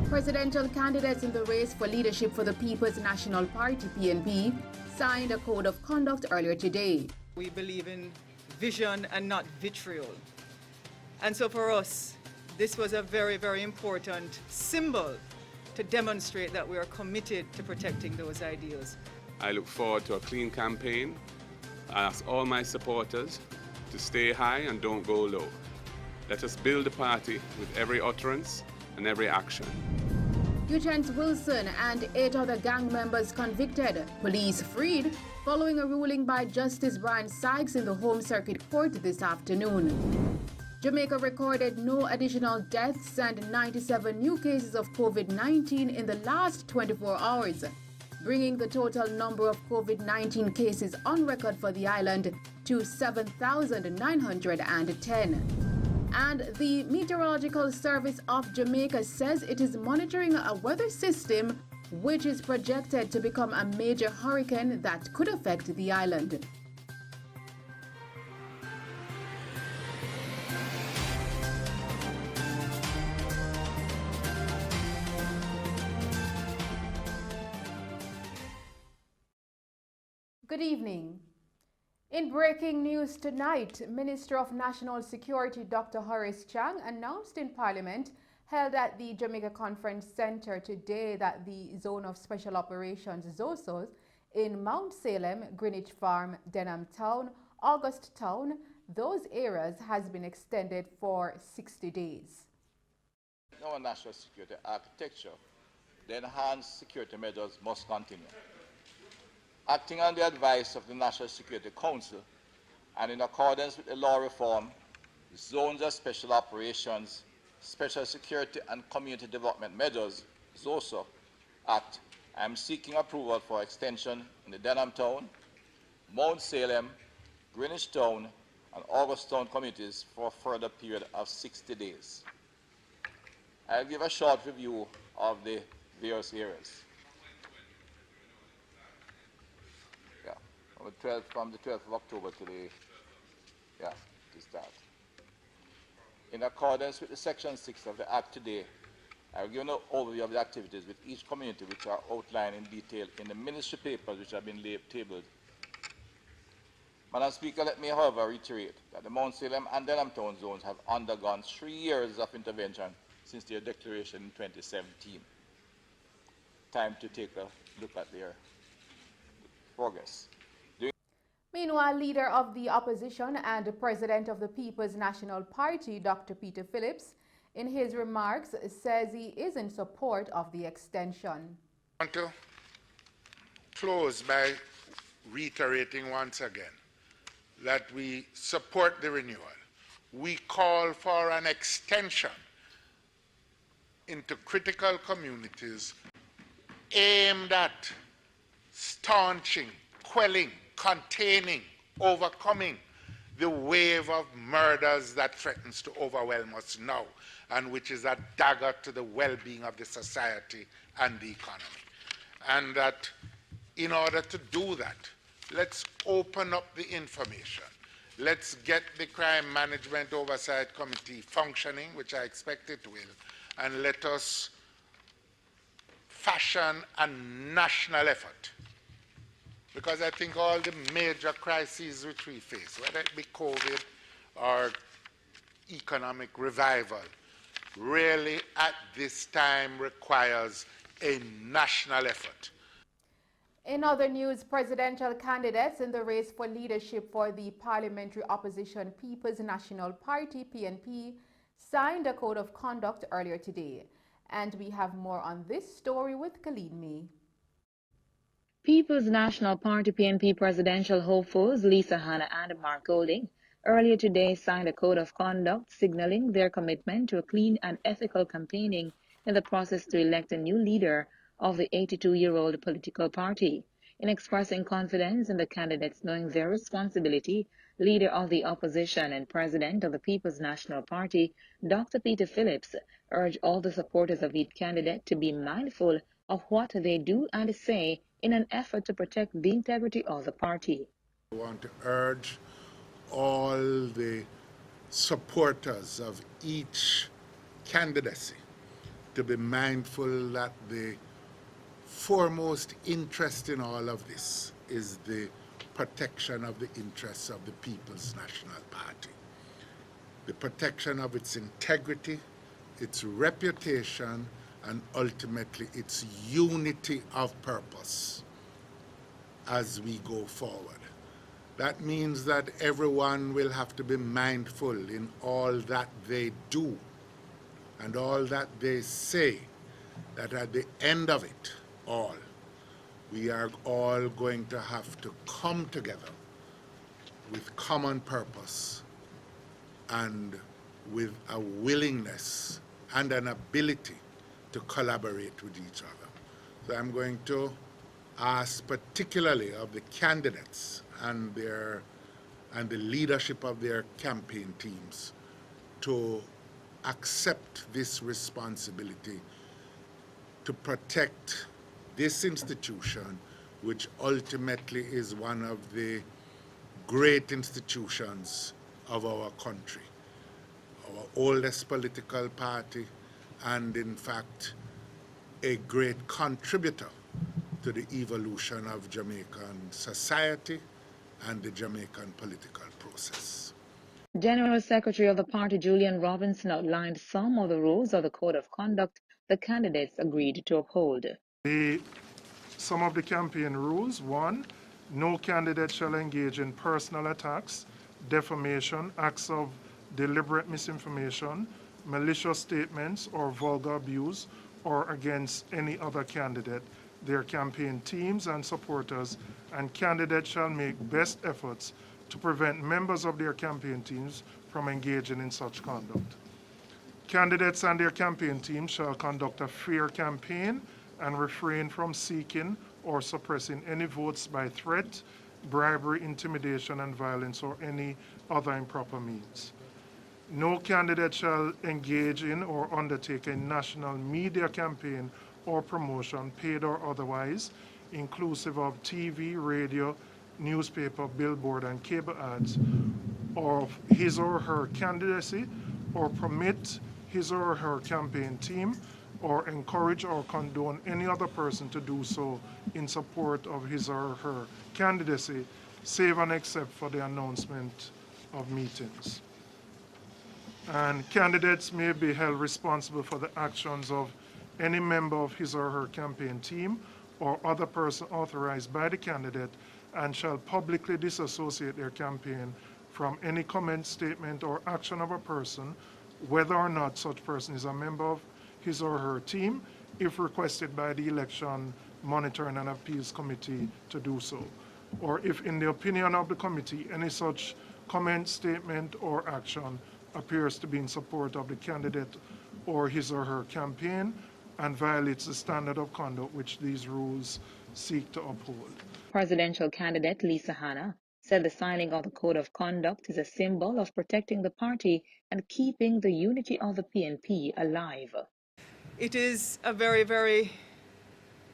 Presidential candidates in the race for leadership for the People's National Party, PNP, signed a code of conduct earlier today. We believe in vision and not vitriol. And so for us, this was a very, very important symbol to demonstrate that we are committed to protecting those ideals. I look forward to a clean campaign. I ask all my supporters to stay high and don't go low. Let us build the party with every utterance and every action. Lieutenant Wilson and 8 other gang members convicted. Police freed following a ruling by Justice Brian Sykes in the Home Circuit Court this afternoon. Jamaica recorded no additional deaths and 97 new cases of COVID-19 in the last 24 hours, bringing the total number of COVID-19 cases on record for the island to 7,910. And the Meteorological Service of Jamaica says it is monitoring a weather system which is projected to become a major hurricane that could affect the island. Good evening. In breaking news tonight, Minister of National Security Dr. Horace Chang announced in Parliament held at the Jamaica Conference Center today that the Zone of Special Operations (ZOSOs) in Mount Salem, Greenwich Farm, Denham Town, August Town, those areas has been extended for 60 days. Our national security architecture, the enhanced security measures must continue. Acting on the advice of the National Security Council and in accordance with the law reform, the Zones of Special Operations, Special Security and Community Development Measures, ZOSO Act, I am seeking approval for extension in the Denham Town, Mount Salem, Greenwich Town, and August Town communities for a further period of 60 days. I will give a short review of the various areas. From the 12th of October to start. In accordance with the Section 6 of the Act today, I will give an overview of the activities with each community which are outlined in detail in the ministry papers which have been tabled. Madam Speaker, let me, however, reiterate that the Mount Salem and Denham Town zones have undergone 3 years of intervention since their declaration in 2017. Time to take a look at their progress. Meanwhile, leader of the opposition and president of the People's National Party, Dr. Peter Phillips, in his remarks says he is in support of the extension. I want to close by reiterating once again that we support the renewal. We call for an extension into critical communities aimed at staunching, quelling, containing, overcoming the wave of murders that threatens to overwhelm us now and which is a dagger to the well-being of the society and the economy. And that in order to do that, let's open up the information. Let's get the Crime Management Oversight Committee functioning, which I expect it will, and let us fashion a national effort. Because I think all the major crises which we face, whether it be COVID or economic revival, really at this time requires a national effort. In other news, presidential candidates in the race for leadership for the parliamentary opposition People's National Party, PNP, signed a code of conduct earlier today. And we have more on this story with Khalid Mee. People's National Party PNP presidential hopefuls Lisa Hanna and Mark Golding earlier today signed a code of conduct signaling their commitment to a clean and ethical campaigning in the process to elect a new leader of the 82-year-old political party. In expressing confidence in the candidates knowing their responsibility, leader of the opposition and president of the People's National Party, Dr. Peter Phillips, urged all the supporters of each candidate to be mindful of what they do and say in an effort to protect the integrity of the party. I want to urge all the supporters of each candidacy to be mindful that the foremost interest in all of this is the protection of the interests of the People's National Party, the protection of its integrity, its reputation, and ultimately its unity of purpose as we go forward. That means that everyone will have to be mindful in all that they do and all that they say, that at the end of it all, we are all going to have to come together with common purpose and with a willingness and an ability to collaborate with each other. So I'm going to ask particularly of the candidates and the leadership of their campaign teams to accept this responsibility to protect this institution, which ultimately is one of the great institutions of our country, our oldest political party, and in fact, a great contributor to the evolution of Jamaican society and the Jamaican political process. General Secretary of the party Julian Robinson outlined some of the rules of the Code of Conduct the candidates agreed to uphold. Some of the campaign rules: 1, no candidate shall engage in personal attacks, defamation, acts of deliberate misinformation, malicious statements, or vulgar abuse, or against any other candidate, their campaign teams and supporters, and candidates shall make best efforts to prevent members of their campaign teams from engaging in such conduct. Candidates and their campaign teams shall conduct a fair campaign and refrain from seeking or suppressing any votes by threat, bribery, intimidation, and violence, or any other improper means. No candidate shall engage in or undertake a national media campaign or promotion, paid or otherwise, inclusive of TV, radio, newspaper, billboard, and cable ads, of his or her candidacy, or permit his or her campaign team, or encourage or condone any other person to do so in support of his or her candidacy, save and except for the announcement of meetings. And candidates may be held responsible for the actions of any member of his or her campaign team or other person authorized by the candidate, and shall publicly disassociate their campaign from any comment, statement, or action of a person, whether or not such person is a member of his or her team, if requested by the Election Monitoring and Appeals Committee to do so, or if, in the opinion of the committee, any such comment, statement, or action appears to be in support of the candidate or his or her campaign and violates the standard of conduct which these rules seek to uphold. Presidential candidate Lisa Hanna said the signing of the Code of Conduct is a symbol of protecting the party and keeping the unity of the PNP alive. It is a very, very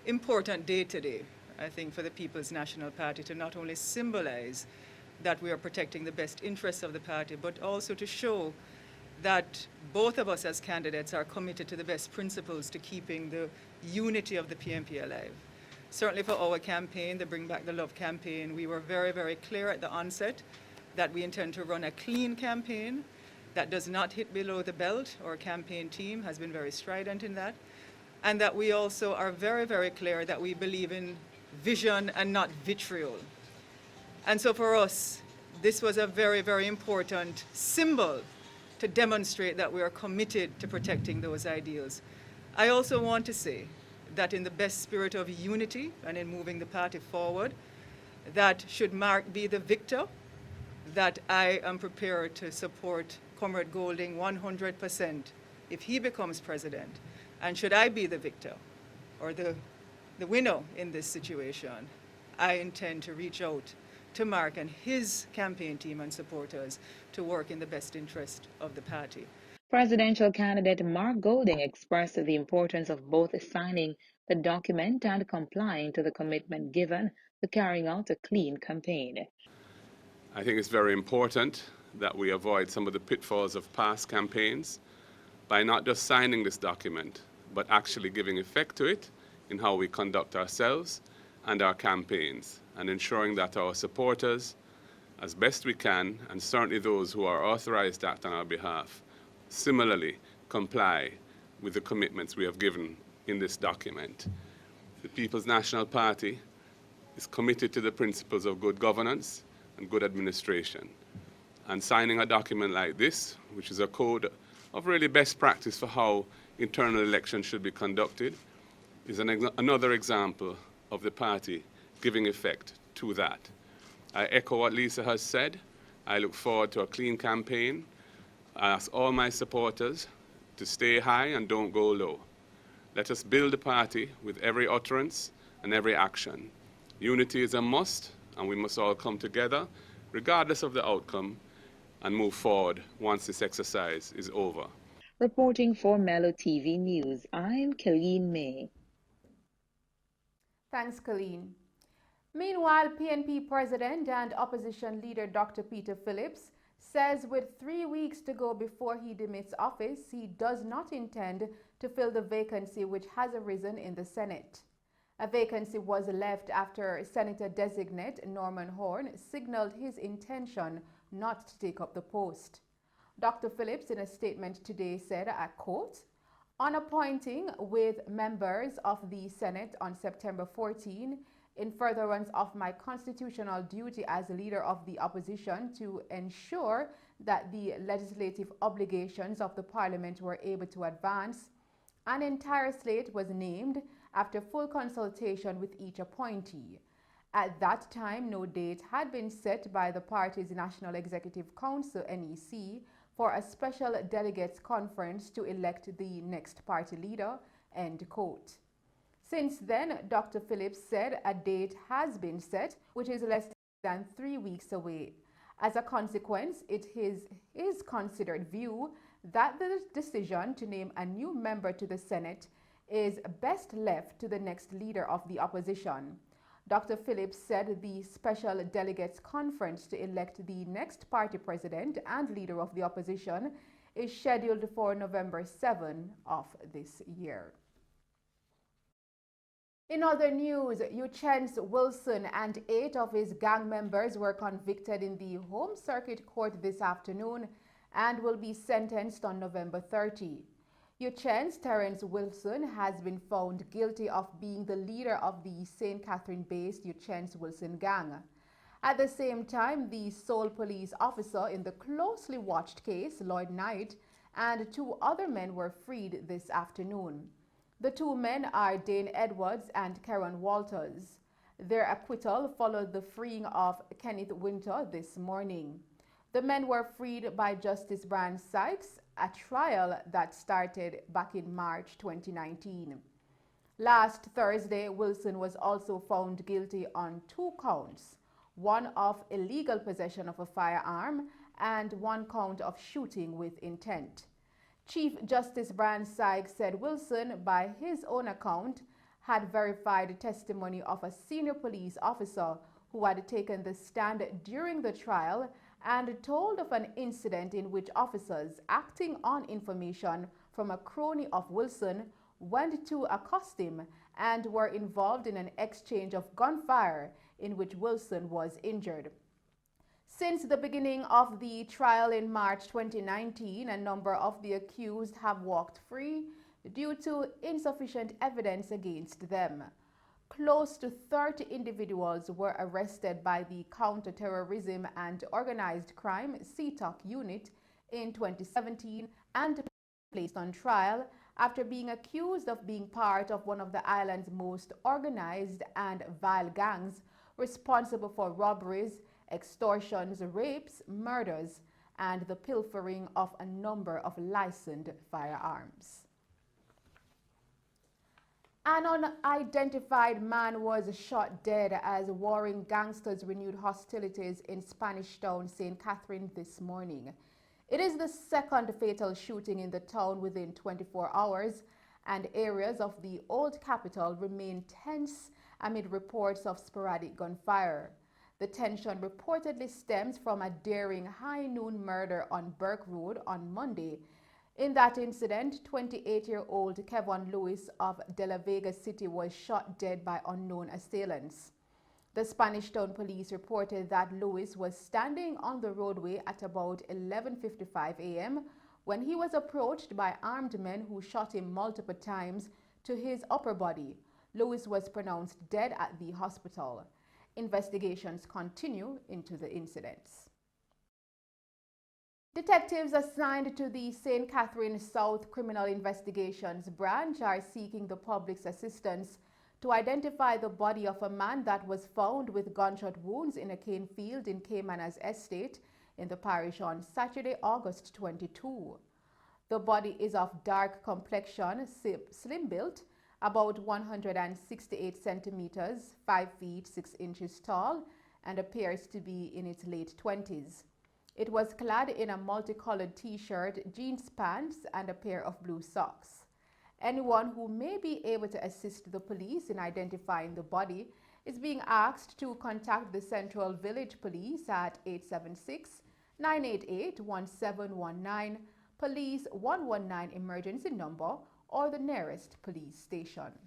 important day today, I think, for the People's National Party to not only symbolize that we are protecting the best interests of the party, but also to show that both of us as candidates are committed to the best principles to keeping the unity of the PNP alive. Certainly for our campaign, the Bring Back the Love campaign, we were very, very clear at the onset that we intend to run a clean campaign that does not hit below the belt. Our campaign team has been very strident in that. And that we also are very, very clear that we believe in vision and not vitriol. And so for us, this was a very, very important symbol to demonstrate that we are committed to protecting those ideals. I also want to say that in the best spirit of unity and in moving the party forward, that should Mark be the victor, that I am prepared to support Comrade Golding 100% if he becomes president. And should I be the victor or the winner in this situation, I intend to reach out to Mark and his campaign team and supporters to work in the best interest of the party. Presidential candidate Mark Golding expressed the importance of both signing the document and complying to the commitment given to carrying out a clean campaign. I think it's very important that we avoid some of the pitfalls of past campaigns by not just signing this document, but actually giving effect to it in how we conduct ourselves and our campaigns, and ensuring that our supporters, as best we can, and certainly those who are authorized to act on our behalf, similarly comply with the commitments we have given in this document. The People's National Party is committed to the principles of good governance and good administration. And signing a document like this, which is a code of really best practice for how internal elections should be conducted, is another example of the party giving effect to that. I echo what Lisa has said. I look forward to a clean campaign. I ask all my supporters to stay high and don't go low. Let us build the party with every utterance and every action. Unity is a must, and we must all come together, regardless of the outcome, and move forward once this exercise is over. Reporting for Mello TV News, I'm Colleen May. Thanks, Colleen. Meanwhile, PNP President and Opposition Leader Dr. Peter Phillips says with 3 weeks to go before he demits office, he does not intend to fill the vacancy which has arisen in the Senate. A vacancy was left after Senator-designate Norman Horn signaled his intention not to take up the post. Dr. Phillips, in a statement today, said, I quote, "On appointing with members of the Senate on September 14, in furtherance of my constitutional duty as leader of the opposition to ensure that the legislative obligations of the Parliament were able to advance, an entire slate was named after full consultation with each appointee. At that time, no date had been set by the party's National Executive Council, NEC, for a special delegates conference to elect the next party leader," end quote. Since then, Dr. Phillips said a date has been set, which is less than 3 weeks away. As a consequence, it is his considered view that the decision to name a new member to the Senate is best left to the next leader of the opposition. Dr. Phillips said the special delegates conference to elect the next party president and leader of the opposition is scheduled for November 7 of this year. In other news, Uchense Wilson and 8 of his gang members were convicted in the Home Circuit Court this afternoon and will be sentenced on November 30. Uchense Terence Wilson has been found guilty of being the leader of the St. Catherine-based Uchense Wilson gang. At the same time, the sole police officer in the closely watched case, Lloyd Knight, and 2 other men were freed this afternoon. The 2 men are Dane Edwards and Karen Walters. Their acquittal followed the freeing of Kenneth Winter this morning. The men were freed by Justice Brian Sykes, a trial that started back in March 2019. Last Thursday, Wilson was also found guilty on 2 counts, one of illegal possession of a firearm and 1 count of shooting with intent. Chief Justice Brian Sykes said Wilson, by his own account, had verified testimony of a senior police officer who had taken the stand during the trial and told of an incident in which officers, acting on information from a crony of Wilson, went to accost him and were involved in an exchange of gunfire in which Wilson was injured. Since the beginning of the trial in March 2019, a number of the accused have walked free due to insufficient evidence against them. Close to 30 individuals were arrested by the Counter-Terrorism and Organized Crime CTOC unit in 2017 and placed on trial after being accused of being part of one of the island's most organized and vile gangs responsible for robberies, extortions, rapes, murders, and the pilfering of a number of licensed firearms. An unidentified man was shot dead as warring gangsters renewed hostilities in Spanish town St. Catherine this morning. It is the second fatal shooting in the town within 24 hours, and areas of the old capital remain tense amid reports of sporadic gunfire. The tension reportedly stems from a daring high-noon murder on Burke Road on Monday, In that incident, 28-year-old Kevin Lewis of De La Vega City was shot dead by unknown assailants. The Spanish Town Police reported that Lewis was standing on the roadway at about 11:55 a.m. when he was approached by armed men who shot him multiple times to his upper body. Lewis was pronounced dead at the hospital. Investigations continue into the incidents. Detectives assigned to the St. Catherine South Criminal Investigations Branch are seeking the public's assistance to identify the body of a man that was found with gunshot wounds in a cane field in Caymanas Estate in the parish on Saturday, August 22. The body is of dark complexion, slim built, about 168 centimeters, 5 feet 6 inches tall, and appears to be in its late 20s. It was clad in a multicolored t-shirt, jeans pants, and a pair of blue socks. Anyone who may be able to assist the police in identifying the body is being asked to contact the Central Village Police at 876-988-1719, Police 119 emergency number, or the nearest police station.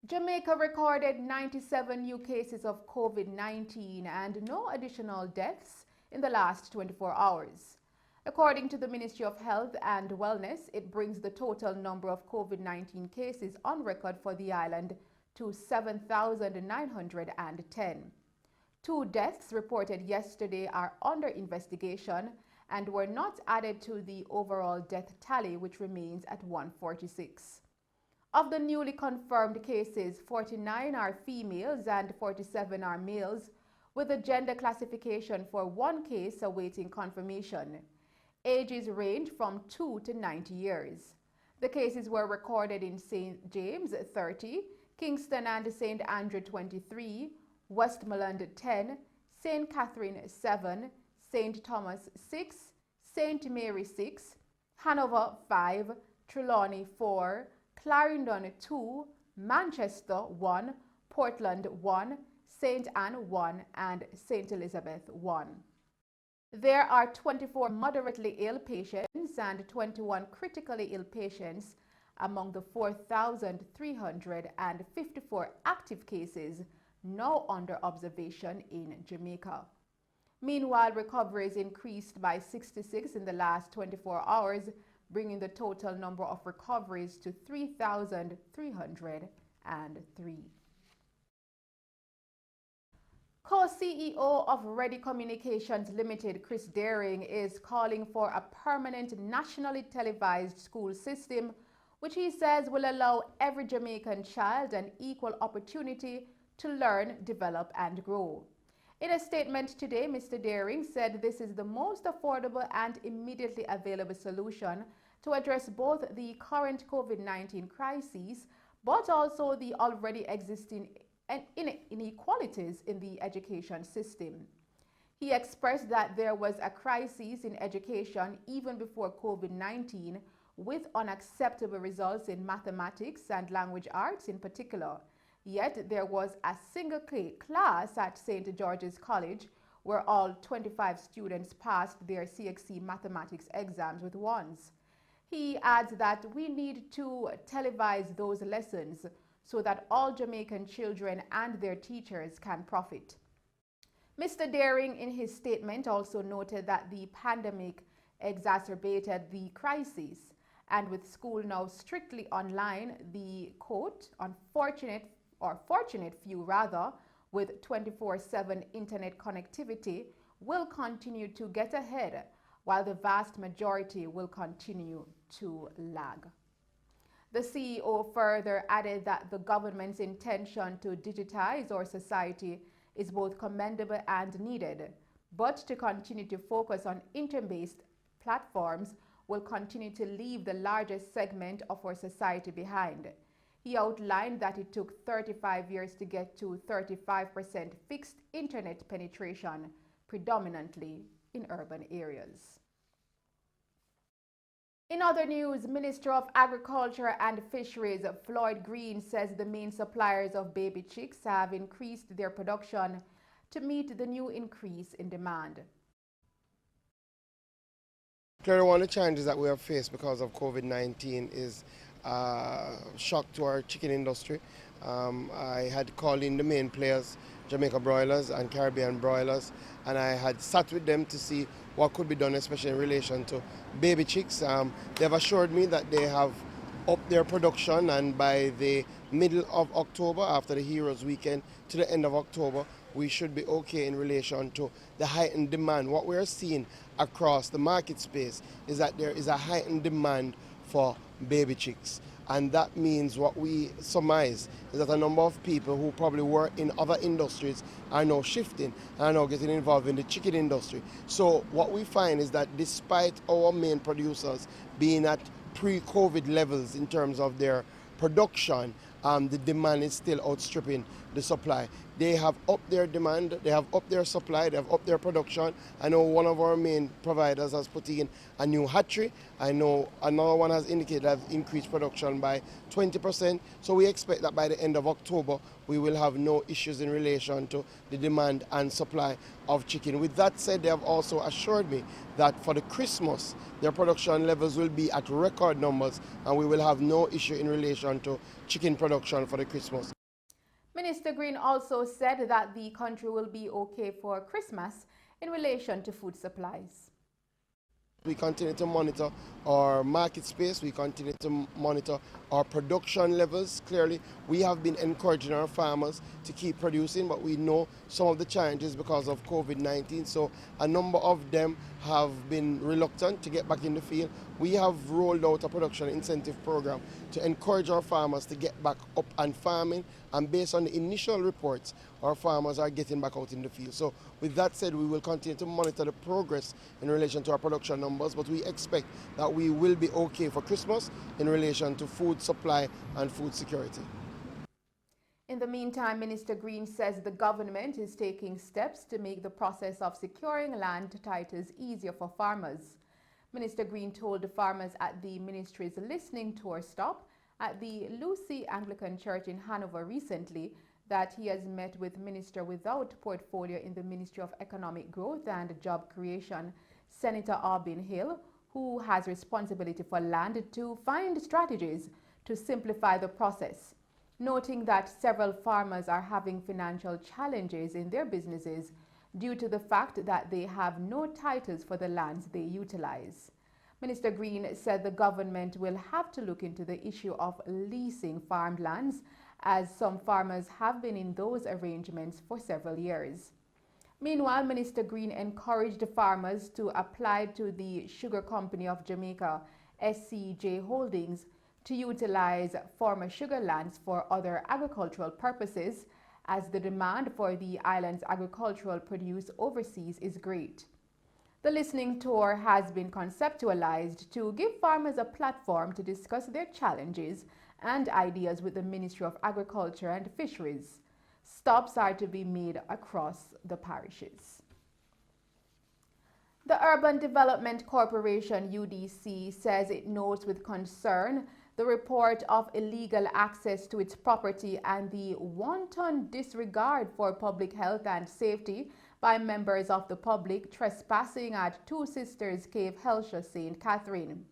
Jamaica recorded 97 new cases of COVID-19 and no additional deaths in the last 24 hours. According to the Ministry of Health and Wellness, it brings the total number of COVID-19 cases on record for the island to 7,910. 2 deaths reported yesterday are under investigation and were not added to the overall death tally, which remains at 146. Of the newly confirmed cases, 49 are females and 47 are males, with a gender classification for 1 case awaiting confirmation. Ages range from 2 to 90 years. The cases were recorded in St. James 30, Kingston and St. Andrew 23, Westmoreland 10, St. Catherine 7, St. Thomas 6, St. Mary 6, Hanover 5, Trelawney 4, Clarendon 2, Manchester 1, Portland 1, St. Anne 1, and St. Elizabeth 1. There are 24 moderately ill patients and 21 critically ill patients among the 4,354 active cases now under observation in Jamaica. Meanwhile, recoveries increased by 66 in the last 24 hours, bringing the total number of recoveries to 3,303. Co-CEO of Ready Communications Limited, Chris Daring, is calling for a permanent nationally televised school system, which he says will allow every Jamaican child an equal opportunity to learn, develop, and grow. In a statement today, Mr. Daring said this is the most affordable and immediately available solution to address both the current COVID-19 crisis, but also the already existing inequalities in the education system. He expressed that there was a crisis in education even before COVID-19, with unacceptable results in mathematics and language arts in particular. Yet there was a single class at St. George's College where all 25 students passed their CXC mathematics exams with 1s. He adds that we need to televise those lessons so that all Jamaican children and their teachers can profit. Mr. Daring, in his statement, also noted that the pandemic exacerbated the crisis, and with school now strictly online, the quote, fortunate few rather, with 24/7 internet connectivity will continue to get ahead, while the vast majority will continue to lag. The CEO further added that the government's intention to digitize our society is both commendable and needed, but to continue to focus on internet-based platforms will continue to leave the largest segment of our society behind. He outlined that it took 35 years to get to 35% fixed internet penetration, predominantly in urban areas. In other news, Minister of Agriculture and Fisheries Floyd Green says the main suppliers of baby chicks have increased their production to meet the new increase in demand. Clearly, one of the challenges that we have faced because of COVID-19 is shock to our chicken industry. I had called in the main players, Jamaica broilers and Caribbean broilers, and I had sat with them to see what could be done, especially in relation to baby chicks. They've assured me that they have upped their production, and by the middle of October, after the Heroes Weekend, to the end of October, we should be okay in relation to the heightened demand. What we're seeing across the market space is that there is a heightened demand for baby chicks. And that means what we surmise is that a number of people who probably were in other industries are now shifting and are now getting involved in the chicken industry. So what we find is that despite our main producers being at pre-COVID levels in terms of their production, the demand is still outstripping the supply. They have upped their demand, they have upped their supply, they have upped their production. I know one of our main providers has put in a new hatchery. I know another one has indicated that increased production by 20%. So we expect that by the end of October, we will have no issues in relation to the demand and supply of chicken. With that said, they have also assured me that for the Christmas, their production levels will be at record numbers and we will have no issue in relation to chicken production for the Christmas. Minister Green also said that the country will be okay for Christmas in relation to food supplies. We continue to monitor our market space, we continue to monitor our production levels. Clearly, we have been encouraging our farmers to keep producing, but we know some of the challenges because of COVID-19, so a number of them have been reluctant to get back in the field. We have rolled out a production incentive program to encourage our farmers to get back up and farming, and based on the initial reports, our farmers are getting back out in the field. So with that said, we will continue to monitor the progress in relation to our production numbers, but we expect that we will be okay for Christmas in relation to food supply and food security. In the meantime, Minister Green says the government is taking steps to make the process of securing land titles easier for farmers. Minister Green told the farmers at the ministry's listening tour stop at the Lucy Anglican Church in Hanover recently that he has met with Minister without portfolio in the Ministry of Economic Growth and Job Creation, Senator Albin Hill, who has responsibility for land, to find strategies to simplify the process, noting that several farmers are having financial challenges in their businesses due to the fact that they have no titles for the lands they utilize. Minister Green said the government will have to look into the issue of leasing farmed lands, as some farmers have been in those arrangements for several years. Meanwhile, Minister Green encouraged farmers to apply to the Sugar Company of Jamaica, SCJ Holdings, to utilize former sugar lands for other agricultural purposes, as the demand for the island's agricultural produce overseas is great. The listening tour has been conceptualized to give farmers a platform to discuss their challenges and ideas with the Ministry of Agriculture and Fisheries. Stops are to be made across the parishes. The Urban Development Corporation, UDC, says it notes with concern the report of illegal access to its property and the wanton disregard for public health and safety by members of the public trespassing at Two Sisters Cave, Helsha, St. Catherine.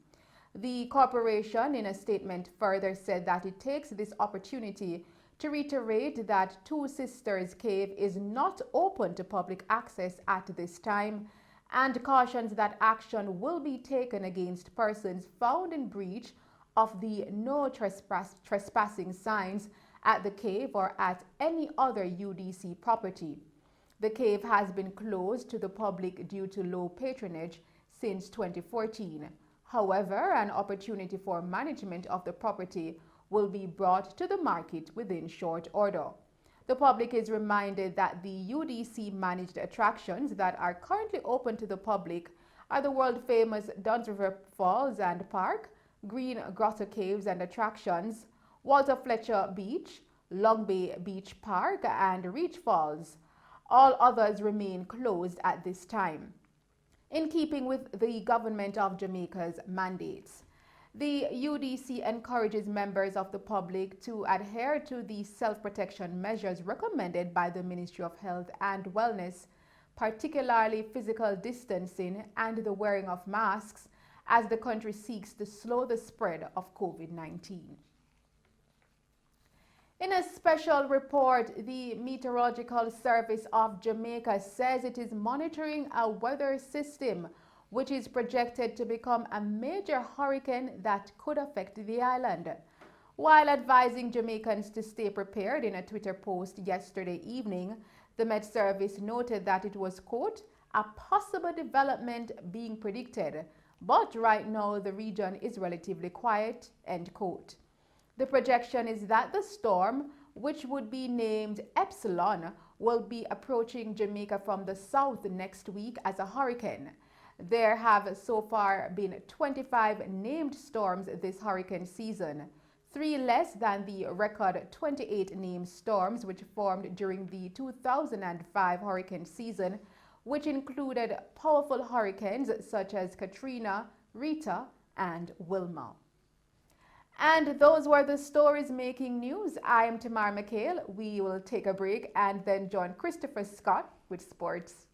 The corporation, in a statement, further said that it takes this opportunity to reiterate that Two Sisters Cave is not open to public access at this time, and cautions that action will be taken against persons found in breach of the no trespassing signs at the cave or at any other UDC property. The cave has been closed to the public due to low patronage since 2014. However, an opportunity for management of the property will be brought to the market within short order. The public is reminded that the UDC managed attractions that are currently open to the public are the world-famous Duns River Falls and Park, Green Grotto Caves and Attractions, Walter Fletcher Beach, Long Bay Beach Park, and Reach Falls. All others remain closed at this time, in keeping with the Government of Jamaica's mandates. The UDC encourages members of the public to adhere to the self-protection measures recommended by the Ministry of Health and Wellness, particularly physical distancing and the wearing of masks, as the country seeks to slow the spread of COVID-19. In a special report, the Meteorological Service of Jamaica says it is monitoring a weather system which is projected to become a major hurricane that could affect the island. While advising Jamaicans to stay prepared in a Twitter post yesterday evening, the Met Service noted that it was, quote, a possible development being predicted, but right now the region is relatively quiet, end quote. The projection is that the storm, which would be named Epsilon, will be approaching Jamaica from the south next week as a hurricane. There have so far been 25 named storms this hurricane season, 3 less than the record 28 named storms which formed during the 2005 hurricane season, which included powerful hurricanes such as Katrina, Rita, and Wilma. And those were the stories making news. I am Tamar McHale. We will take a break and then join Christopher Scott with sports.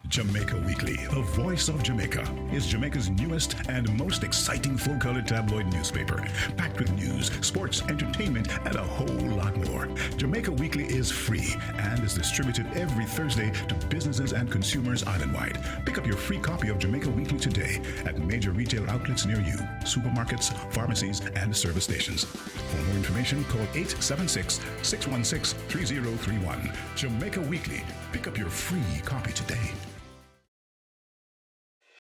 Jamaica Weekly, the voice of Jamaica, is Jamaica's newest and most exciting full-color tabloid newspaper, packed with news, sports, entertainment, and a whole lot more. Jamaica Weekly is free and is distributed every Thursday to businesses and consumers island-wide. Pick up your free copy of Jamaica Weekly today at major retail outlets near you, supermarkets, pharmacies, and service stations. For more information, call 876-616-3031. Jamaica Weekly. Pick up your free copy today.